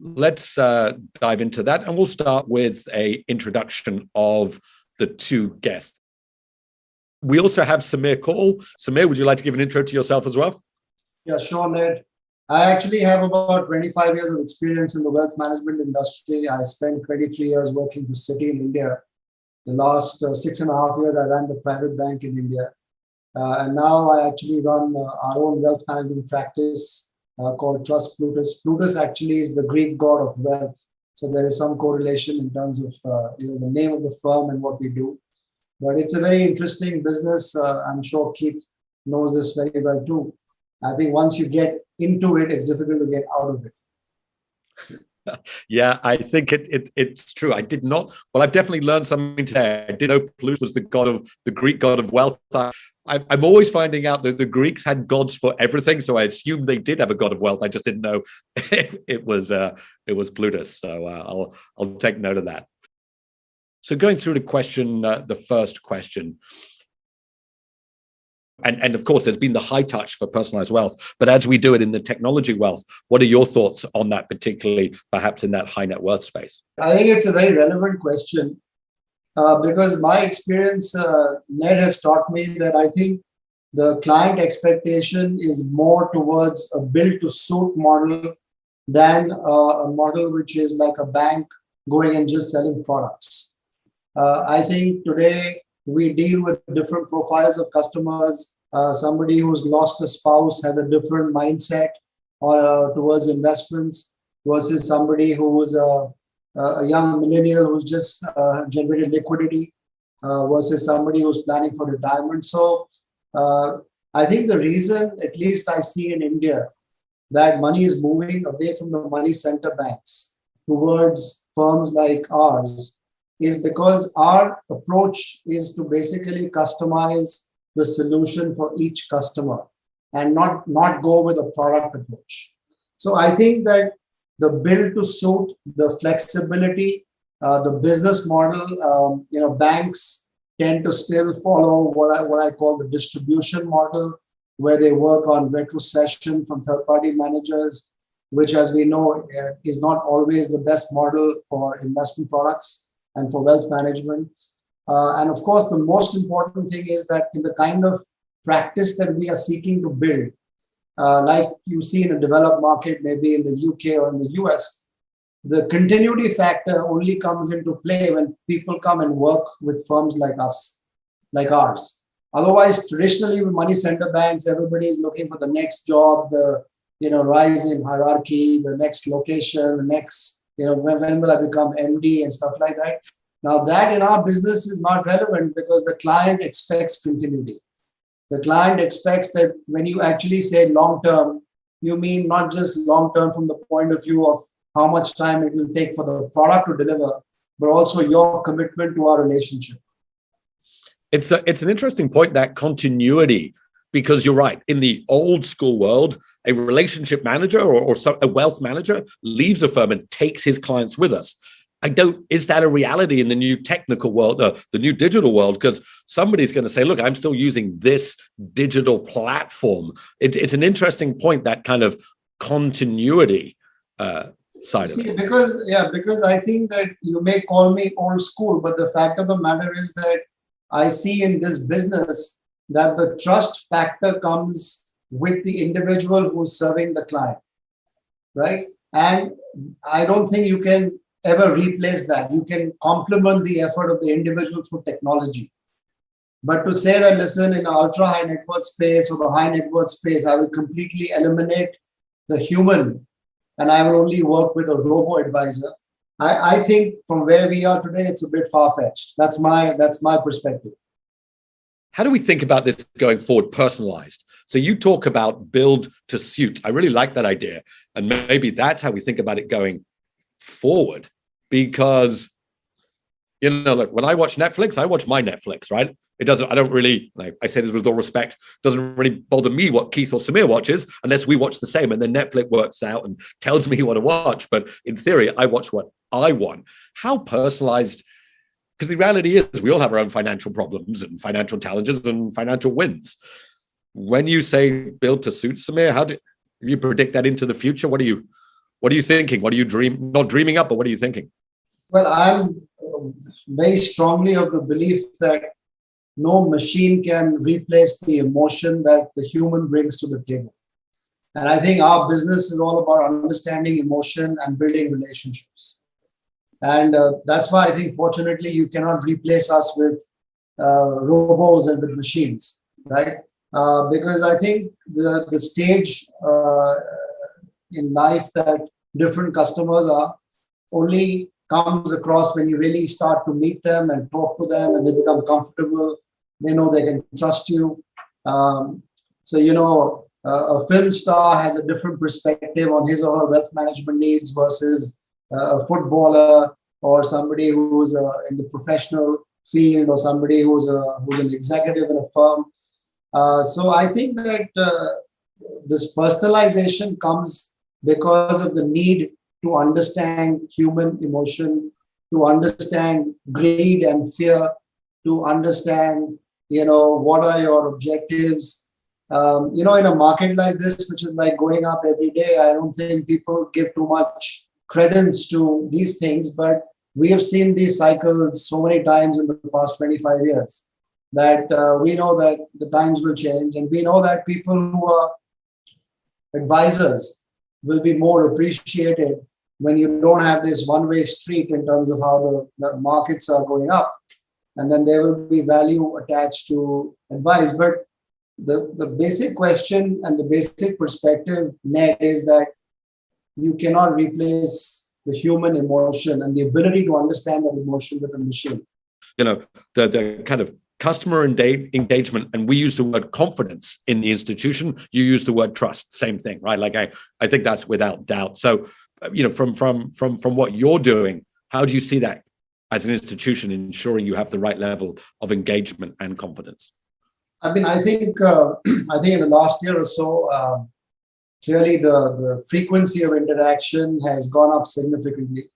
let's dive into that, and we'll start with a introduction of the two guests. We also have Samir Kaul. Samir, would you like to give an intro to yourself as well? Yeah, sure, Ned. I actually have about 25 years of experience in the wealth management industry. I spent 23 years working for Citi in India. The last 6.5 years, I ran the private bank in India. And now I actually run our own wealth management practice called Trust Plutus. Plutus actually is the Greek god of wealth. So there is some correlation in terms of the name of the firm and what we do. But it's a very interesting business. I'm sure Keith knows this very well too. I think once you get into it, it's difficult to get out of it. Yeah, I think it's true. I did not. Well, I've definitely learned something today. I did know Plutus was the Greek god of wealth. I'm always finding out that the Greeks had gods for everything, so I assumed they did have a god of wealth. I just didn't know it was Plutus. So I'll take note of that. So going through the first question. And of course, there's been the high touch for personalized wealth. But as we do it in the technology wealth, what are your thoughts on that, particularly perhaps in that high net worth space? I think it's a very relevant question because my experience, Ned has taught me that I think the client expectation is more towards a build to suit model than a model which is like a bank going and just selling products. I think today, we deal with different profiles of customers. Somebody who's lost a spouse has a different mindset towards investments versus somebody who is a young millennial who's just generated liquidity versus somebody who's planning for retirement. So I think the reason, at least I see in India, that money is moving away from the money center banks towards firms like ours is because our approach is to basically customize the solution for each customer and not go with a product approach. So I think that the build to suit, the flexibility, the business model, banks tend to still follow what I call the distribution model, where they work on retrocession from third-party managers, which, as we know, is not always the best model for investment products and for wealth management. And of course, the most important thing is that in the kind of practice that we are seeking to build, like you see in a developed market, maybe in the UK or in the US, the continuity factor only comes into play when people come and work with firms like us, like ours. Otherwise, traditionally with money center banks, everybody is looking for the next job, the rise in hierarchy, the next location, the next when will I become MD and stuff like that. Now that in our business is not relevant because the client expects continuity. The client expects that when you actually say long-term, you mean not just long-term from the point of view of how much time it will take for the product to deliver, but also your commitment to our relationship. It's an interesting point, that continuity, because you're right. In the old school world, a relationship manager or a wealth manager leaves a firm and takes his clients with us. Is that a reality in the new technical world, the new digital world? Because somebody's going to say, look, I'm still using this digital platform. It's an interesting point, that kind of continuity side of it. Because I think that you may call me old school, but the fact of the matter is that I see in this business that the trust factor comes with the individual who's serving the client, right? And I don't think you can ever replace that. You can complement the effort of the individual through technology. But to say that, listen, in the ultra high net worth space or the high net worth space, I will completely eliminate the human and I will only work with a robo advisor. I think from where we are today, it's a bit far-fetched. That's my perspective. How do we think about this going forward, personalized? So you talk about build to suit. I really like that idea. And maybe that's how we think about it going forward. Because, look, when I watch Netflix, I watch my Netflix, right? I don't really, I say this with all respect, doesn't really bother me what Keith or Samir watches unless we watch the same. And then Netflix works out and tells me what to watch. But in theory, I watch what I want. How personalized? Because the reality is we all have our own financial problems and financial challenges and financial wins. When you say build to suit, Samir, how do you predict that into the future? What are What are you thinking? What are you not dreaming up, but what are you thinking? Well, I'm very strongly of the belief that no machine can replace the emotion that the human brings to the table. And I think our business is all about understanding emotion and building relationships. And that's why I think, fortunately, you cannot replace us with robots and with machines, right? Because I think the stage in life that different customers are only comes across when you really start to meet them and talk to them, and they become comfortable. They know they can trust you. A film star has a different perspective on his or her wealth management needs versus a footballer or somebody who's in the professional field, or somebody who's an executive in a firm. So I think that this personalization comes because of the need to understand human emotion, to understand greed and fear, to understand, what are your objectives. In a market like this, which is like going up every day, I don't think people give too much credence to these things, but we have seen these cycles so many times in the past 25 years that we know that the times will change, and we know that people who are advisors will be more appreciated when you don't have this one-way street in terms of how the markets are going up, and then there will be value attached to advice. But the basic question and the basic perspective, Ned, is that you cannot replace the human emotion and the ability to understand that emotion with a machine. The kind of customer engagement, and we use the word confidence in the institution. You use the word trust, same thing, right? Like I think that's without doubt. So, from what you're doing, how do you see that as an institution ensuring you have the right level of engagement and confidence? I mean, I think in the last year or so, clearly the frequency of interaction has gone up significantly.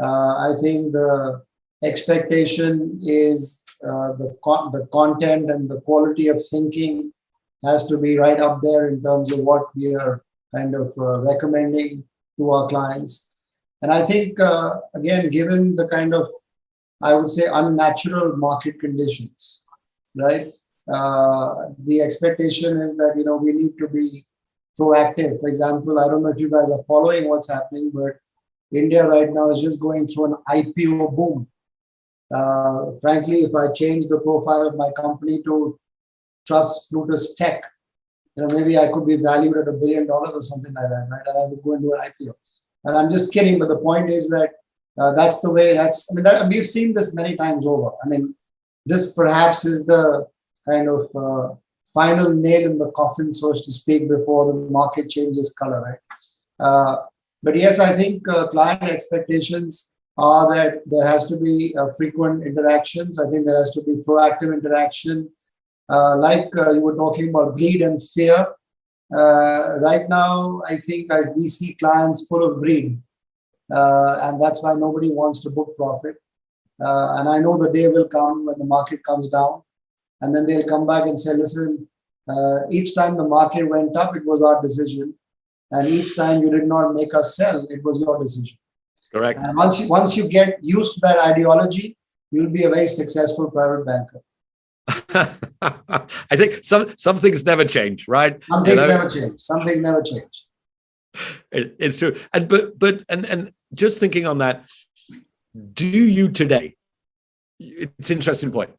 I think the expectation is the content and the quality of thinking has to be right up there in terms of what we are kind of recommending to our clients. And I think, again, given the kind of, I would say, unnatural market conditions, right? The expectation is that, we need to be proactive. For example, I don't know if you guys are following what's happening, but India right now is just going through an IPO boom. Frankly, if I change the profile of my company to Trust Plutus Tech, maybe I could be valued at $1 billion or something like that, right? And I would go into an IPO. And I'm just kidding, but the point is that that's the way. We've seen this many times over. I mean, this perhaps is the kind of final nail in the coffin, so to speak, before the market changes color, right? But yes, I think client expectations are that there has to be frequent interactions. I think there has to be proactive interaction. You were talking about greed and fear. Right now, I think we see clients full of greed. And that's why nobody wants to book profit. And I know the day will come when the market comes down. And then they'll come back and say, listen, each time the market went up, it was our decision. And each time you did not make us sell, it was your decision. Correct. And once you get used to that ideology, you'll be a very successful private banker. I think some things never change, right? Some things never change. Some things never change. It's true. And just thinking on that, do you today? It's an interesting point.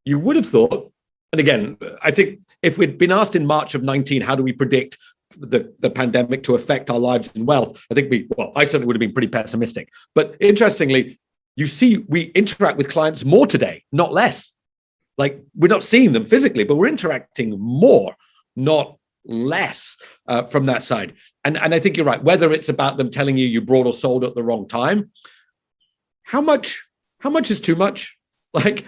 You would have thought, and again, I think if we'd been asked in March of 19, how do we predict the pandemic to affect our lives and wealth? I think I certainly would have been pretty pessimistic. But interestingly, you see, we interact with clients more today, not less. Like, we're not seeing them physically, but we're interacting more, not less from that side. And I think you're right. Whether it's about them telling you bought or sold at the wrong time, how much is too much? Like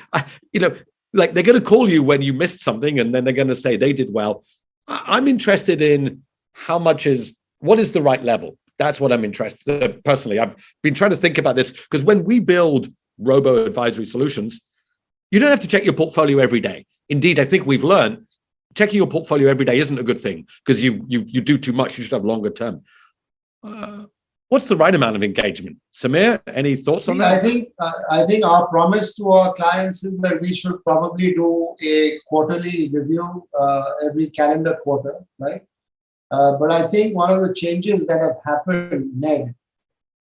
they're going to call you when you missed something, and then they're going to say they did well. I'm interested in what is the right level? That's what I'm interested in. Personally, I've been trying to think about this because when we build robo-advisory solutions, you don't have to check your portfolio every day. Indeed, I think we've learned checking your portfolio every day isn't a good thing because you do too much. You should have longer term. What's the right amount of engagement? Samir, any thoughts on that? I think our promise to our clients is that we should probably do a quarterly review every calendar quarter, right? But I think one of the changes that have happened, Ned,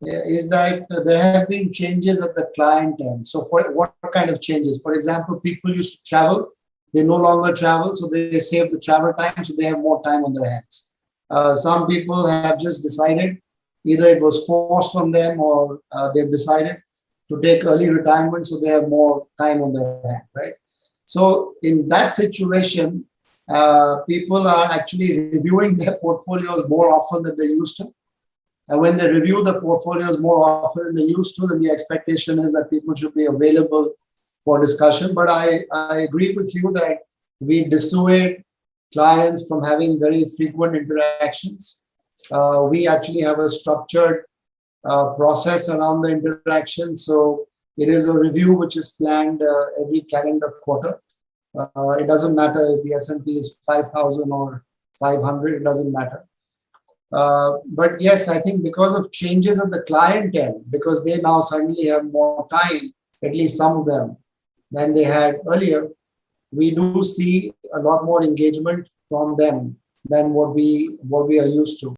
is that there have been changes at the client end. So for what kind of changes? For example, people used to travel. They no longer travel, so they save the travel time, so they have more time on their hands. Some people have just decided, either it was forced on them or they've decided to take early retirement, so they have more time on their hand, right? So in that situation, people are actually reviewing their portfolios more often than they used to. And when they review the portfolios more often than they used to, then the expectation is that people should be available for discussion. But I agree with you that we dissuade clients from having very frequent interactions. We actually have a structured process around the interaction. So it is a review which is planned every calendar quarter. It doesn't matter if the S&P is 5,000 or 500, it doesn't matter. But yes, I think because of changes at the client end, because they now suddenly have more time, at least some of them, than they had earlier, we do see a lot more engagement from them than what we are used to.